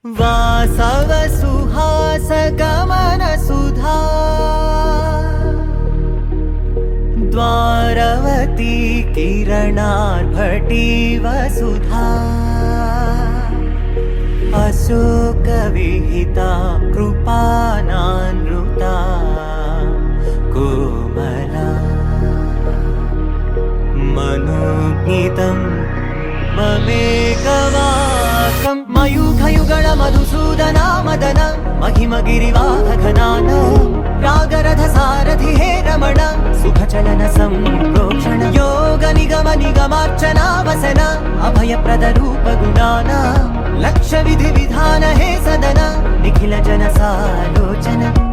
वासव सुहास गमन सुधा द्वारवती किरणार्भटी वसुधा अशोक विहिता कृपानानृता कोमला मनोज्ञितं ममेकवाकं मयूखयुगल मधुसूदना मदन महिमगिरिवाहघनान रागरथ सारथि हे रमण सुखचलन सम्प्रोक्षण योग निगम निगमार्चना वसन अभयप्रद रूप गुणान लक्ष्य विधि विधान हे सदन निखिल जन सालोचन